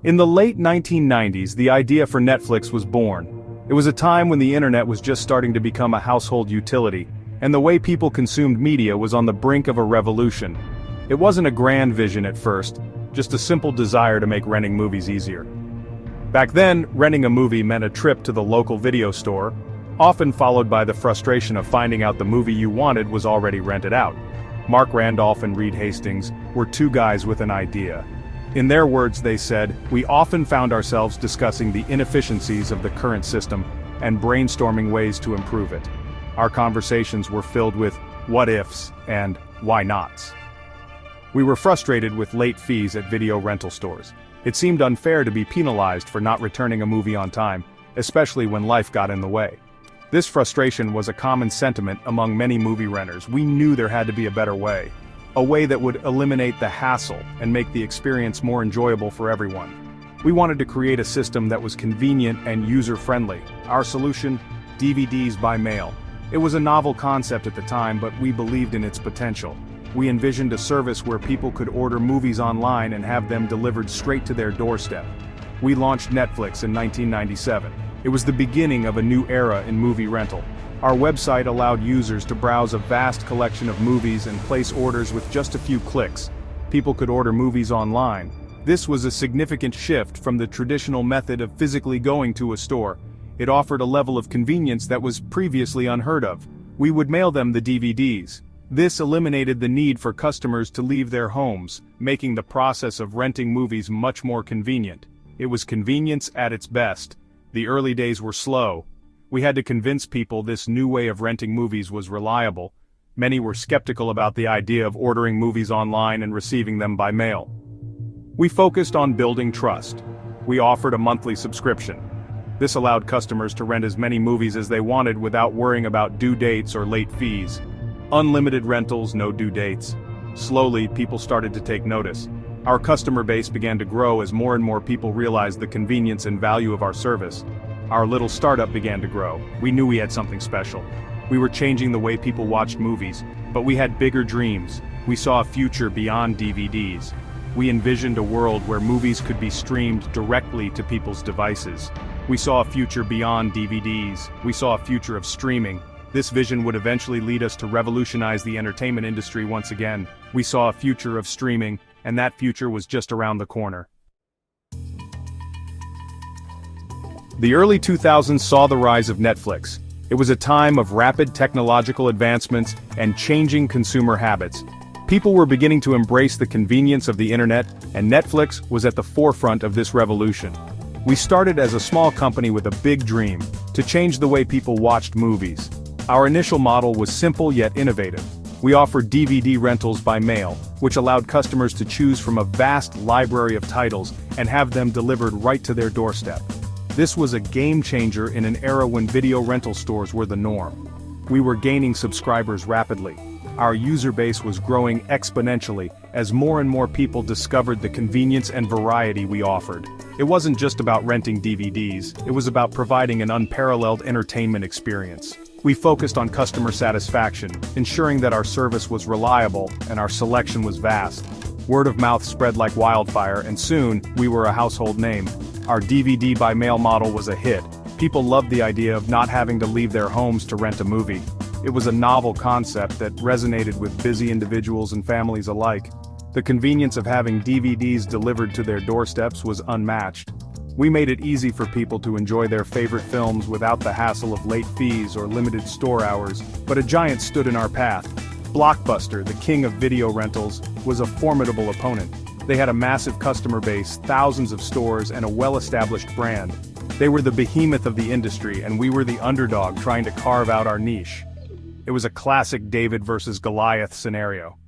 In the late 1990s, the idea for Netflix was born. It was a time when the internet was just starting to become a household utility, and the way people consumed media was on the brink of a revolution. It wasn't a grand vision at first, just a simple desire to make renting movies easier. Back then, renting a movie meant a trip to the local video store, often followed by the frustration of finding out the movie you wanted was already rented out. Mark Randolph and Reed Hastings were two guys with an idea. In their words, they said, "We often found ourselves discussing the inefficiencies of the current system and brainstorming ways to improve it. Our conversations were filled with what ifs and why nots." We were frustrated with late fees at video rental stores. It seemed unfair to be penalized for not returning a movie on time, especially when life got in the way. This frustration was a common sentiment among many movie renters. We knew there had to be a better way. A way that would eliminate the hassle and make the experience more enjoyable for everyone. We wanted to create a system that was convenient and user-friendly. Our solution? DVDs by mail. It was a novel concept at the time, but we believed in its potential. We envisioned a service where people could order movies online and have them delivered straight to their doorstep. We launched Netflix in 1997. It was the beginning of a new era in movie rental. Our website allowed users to browse a vast collection of movies and place orders with just a few clicks. People could order movies online. This was a significant shift from the traditional method of physically going to a store. It offered a level of convenience that was previously unheard of. We would mail them the DVDs. This eliminated the need for customers to leave their homes, making the process of renting movies much more convenient. It was convenience at its best. The early days were slow. We had to convince people this new way of renting movies was reliable. Many were skeptical about the idea of ordering movies online and receiving them by mail. We focused on building trust. We offered a monthly subscription. This allowed customers to rent as many movies as they wanted without worrying about due dates or late fees. Unlimited rentals, no due dates. Slowly, people started to take notice. Our customer base began to grow as more and more people realized the convenience and value of our service. Our little startup began to grow. We knew we had something special. We were changing the way people watched movies, but we had bigger dreams. We saw a future beyond DVDs. We envisioned a world where movies could be streamed directly to people's devices. We saw a future beyond DVDs. We saw a future of streaming. This vision would eventually lead us to revolutionize the entertainment industry once again. We saw a future of streaming, and that future was just around the corner. The early 2000s saw the rise of Netflix. It was a time of rapid technological advancements and changing consumer habits. People were beginning to embrace the convenience of the internet, and Netflix was at the forefront of this revolution. We started as a small company with a big dream, to change the way people watched movies. Our initial model was simple yet innovative. We offered DVD rentals by mail, which allowed customers to choose from a vast library of titles and have them delivered right to their doorstep. This was a game changer in an era when video rental stores were the norm. We were gaining subscribers rapidly. Our user base was growing exponentially as more and more people discovered the convenience and variety we offered. It wasn't just about renting DVDs, it was about providing an unparalleled entertainment experience. We focused on customer satisfaction, ensuring that our service was reliable and our selection was vast. Word of mouth spread like wildfire, and soon, we were a household name. Our DVD by mail model was a hit. People loved the idea of not having to leave their homes to rent a movie. It was a novel concept that resonated with busy individuals and families alike. The convenience of having DVDs delivered to their doorsteps was unmatched. We made it easy for people to enjoy their favorite films without the hassle of late fees or limited store hours, but a giant stood in our path. Blockbuster, the king of video rentals, was a formidable opponent. They had a massive customer base, thousands of stores, and a well-established brand. They were the behemoth of the industry, and we were the underdog trying to carve out our niche. It was a classic David versus Goliath scenario.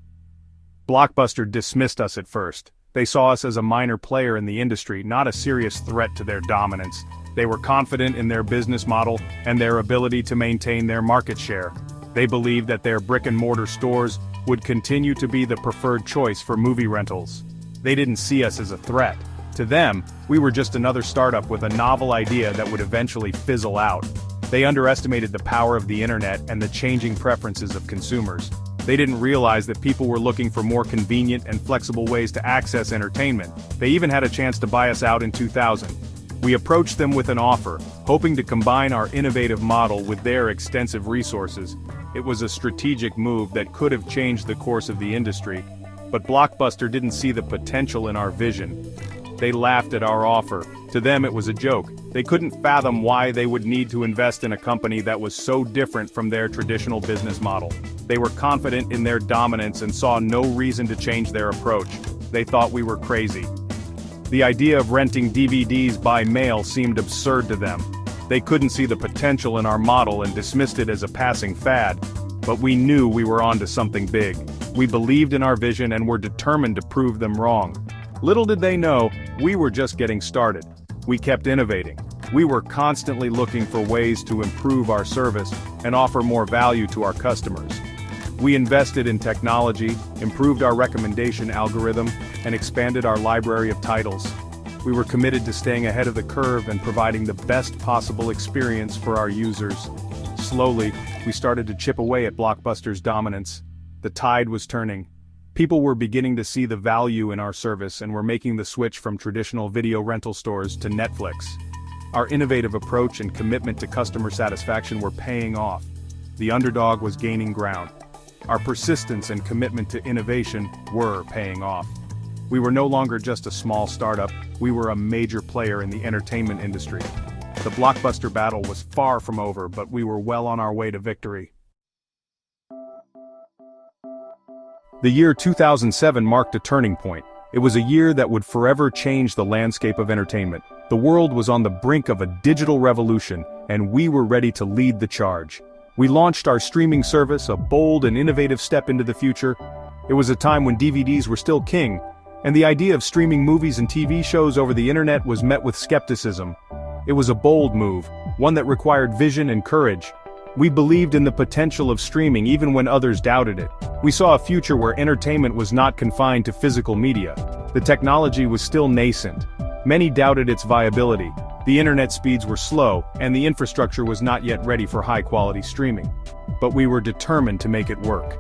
Blockbuster dismissed us at first. They saw us as a minor player in the industry, not a serious threat to their dominance. They were confident in their business model and their ability to maintain their market share. They believed that their brick-and-mortar stores would continue to be the preferred choice for movie rentals. They didn't see us as a threat. To them, we were just another startup with a novel idea that would eventually fizzle out. They underestimated the power of the internet and the changing preferences of consumers. They didn't realize that people were looking for more convenient and flexible ways to access entertainment. They even had a chance to buy us out in 2000. We approached them with an offer, hoping to combine our innovative model with their extensive resources. It was a strategic move that could have changed the course of the industry, but Blockbuster didn't see the potential in our vision. They laughed at our offer. To them it was a joke. They couldn't fathom why they would need to invest in a company that was so different from their traditional business model. They were confident in their dominance and saw no reason to change their approach. They thought we were crazy. The idea of renting DVDs by mail seemed absurd to them. They couldn't see the potential in our model and dismissed it as a passing fad. But we knew we were onto something big. We believed in our vision and were determined to prove them wrong. Little did they know, we were just getting started. We kept innovating. We were constantly looking for ways to improve our service and offer more value to our customers. We invested in technology, improved our recommendation algorithm, and expanded our library of titles. We were committed to staying ahead of the curve and providing the best possible experience for our users. Slowly, we started to chip away at Blockbuster's dominance. The tide was turning. People were beginning to see the value in our service and were making the switch from traditional video rental stores to Netflix. Our innovative approach and commitment to customer satisfaction were paying off. The underdog was gaining ground. Our persistence and commitment to innovation were paying off. We were no longer just a small startup, we were a major player in the entertainment industry. The Blockbuster battle was far from over, but we were well on our way to victory. The year 2007 marked a turning point. It was a year that would forever change the landscape of entertainment. The world was on the brink of a digital revolution, and we were ready to lead the charge. We launched our streaming service, a bold and innovative step into the future. It was a time when DVDs were still king, and the idea of streaming movies and TV shows over the internet was met with skepticism. It was a bold move, one that required vision and courage. We believed in the potential of streaming even when others doubted it. We saw a future where entertainment was not confined to physical media. The technology was still nascent. Many doubted its viability. The internet speeds were slow, and the infrastructure was not yet ready for high-quality streaming. But we were determined to make it work.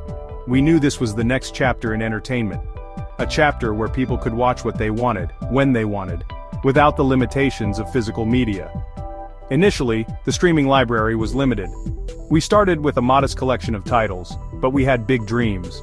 We knew this was the next chapter in entertainment. A chapter where people could watch what they wanted, when they wanted, without the limitations of physical media. Initially, the streaming library was limited. We started with a modest collection of titles, but we had big dreams.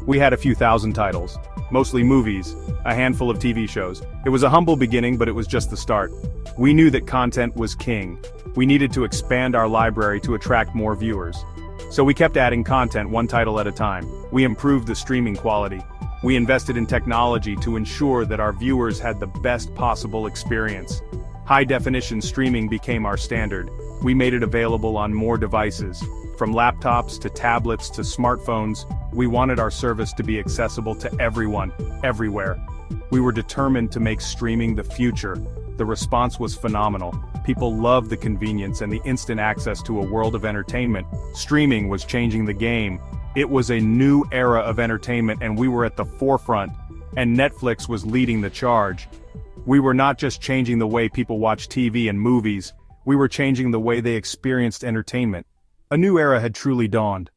We had a few thousand titles, mostly movies, a handful of TV shows. It was a humble beginning, but it was just the start. We knew that content was king. We needed to expand our library to attract more viewers. So we kept adding content one title at a time. We improved the streaming quality. We invested in technology to ensure that our viewers had the best possible experience. High-definition streaming became our standard. We made it available on more devices. From laptops to tablets to smartphones, we wanted our service to be accessible to everyone, everywhere. We were determined to make streaming the future. The response was phenomenal. People loved the convenience and the instant access to a world of entertainment. Streaming was changing the game. It was a new era of entertainment, and we were at the forefront. And Netflix was leading the charge. We were not just changing the way people watch TV and movies, we were changing the way they experienced entertainment. A new era had truly dawned.